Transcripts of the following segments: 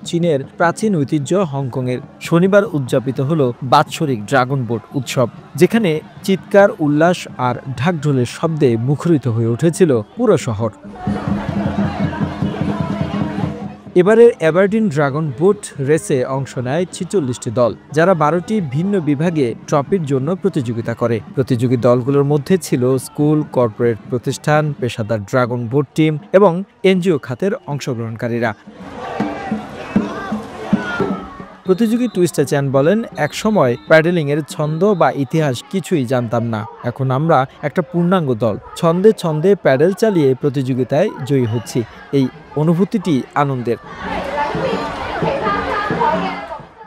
চীনের প্রাচীন ঐতিহ্য হংকংয়ের শনিবার উদযাপিত হলো বাৎসরিক ড্রাগন বোট উৎসব, যেখানে চিৎকার, উল্লাস আর ঢাকঢোলের শব্দে মুখরিত হয়ে উঠেছিল পুরো শহর। এবারের অ্যাবারডিন ড্রাগন বোট রেসে অংশ নেয় ৪৬টি দল, যারা ১২টি ভিন্ন বিভাগে ট্রফির জন্য প্রতিযোগিতা করে। প্রতিযোগী দলগুলোর মধ্যে ছিল স্কুল, কর্পোরেট প্রতিষ্ঠান, পেশাদার ড্রাগন বোট টিম এবং এনজিও খাতের অংশগ্রহণকারীরা। প্রতিযোগী টুইস্টা চ্যান বলেন, একসময় প্যাডেলিংয়ের ছন্দ বা ইতিহাস কিছুই জানতাম না। এখন আমরা একটা পূর্ণাঙ্গ দল, ছন্দে ছন্দে প্যাডেল চালিয়ে প্রতিযোগিতায় জয়ী হচ্ছি। এই অনুভূতিটি আনন্দের।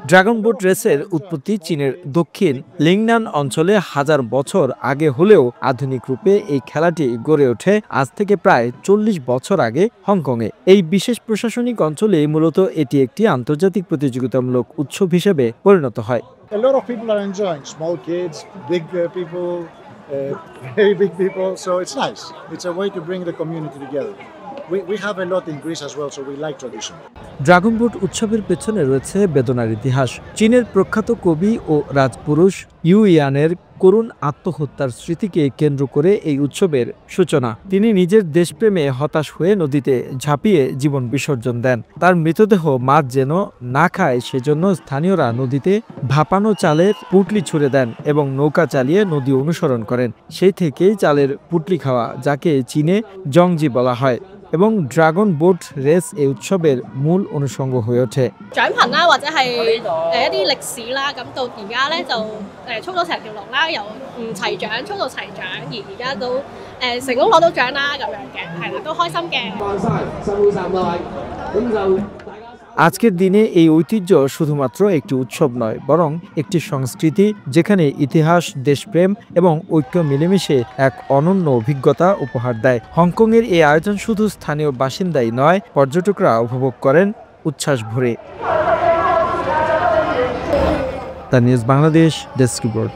ড্রাগন বোট রেসের উৎপত্তি চীনের দক্ষিণ লিংনান অঞ্চলে হাজার বছর আগে হলেও আধুনিক রূপে এই খেলাটি গড়ে ওঠে আজ থেকে প্রায় ৪০ বছর আগে হংকংয়ে। এই বিশেষ প্রশাসনিক অঞ্চলে মূলত এটি একটি আন্তর্জাতিক প্রতিযোগিতামূলক উৎসব হিসেবে পরিণত হয়। A lot of people are enjoying, small kids, big people, very big people, so it's nice. It's a way to bring the community together. We have a lot in Greece as well, so we like tradition. Dragon boat উৎসবের পেছনে রয়েছে বেদনার ইতিহাস। চীনের প্রখ্যাত কবি ও রাজপুরুষ you ইয়ানের করুণ আত্মহত্যার স্মৃতিকে কেন্দ্র করে এই উৎসবের সূচনা। তিনি নিজের দেশপ্রেমে হতাশ হয়ে নদীতে ঝাঁপিয়ে জীবন বিসর্জন দেন। তার মৃতদেহ মাছ যেন না খায় সেজন্য স্থানীয়রা নদীতে ভাপানো চালের পুঁটলি ছুঁড়ে দেন এবং নৌকা চালিয়ে নদী অনুসরণ করেন। সেই থেকেই চালের পুঁটলি খাওয়া, যাকে চীনে জংজি বলা হয়, এবং ড্রাগন বোট রেস এই উৎসবের মূল অনুষঙ্গ হয়ে ওঠে। আজকের দিনে এই ঐতিহ্য শুধুমাত্র একটি উৎসব নয়, বরং একটি সংস্কৃতি যেখানে ইতিহাস, দেশপ্রেম এবং ঐক্য মিলেমিশে এক অনন্য অভিজ্ঞতা উপহার দেয়। হংকংয়ের এই আয়োজন শুধু স্থানীয় বাসিন্দাই নয়, পর্যটকরা উপভোগ করেন উচ্ছ্বাস ভরে। The news Bangladesh desk report.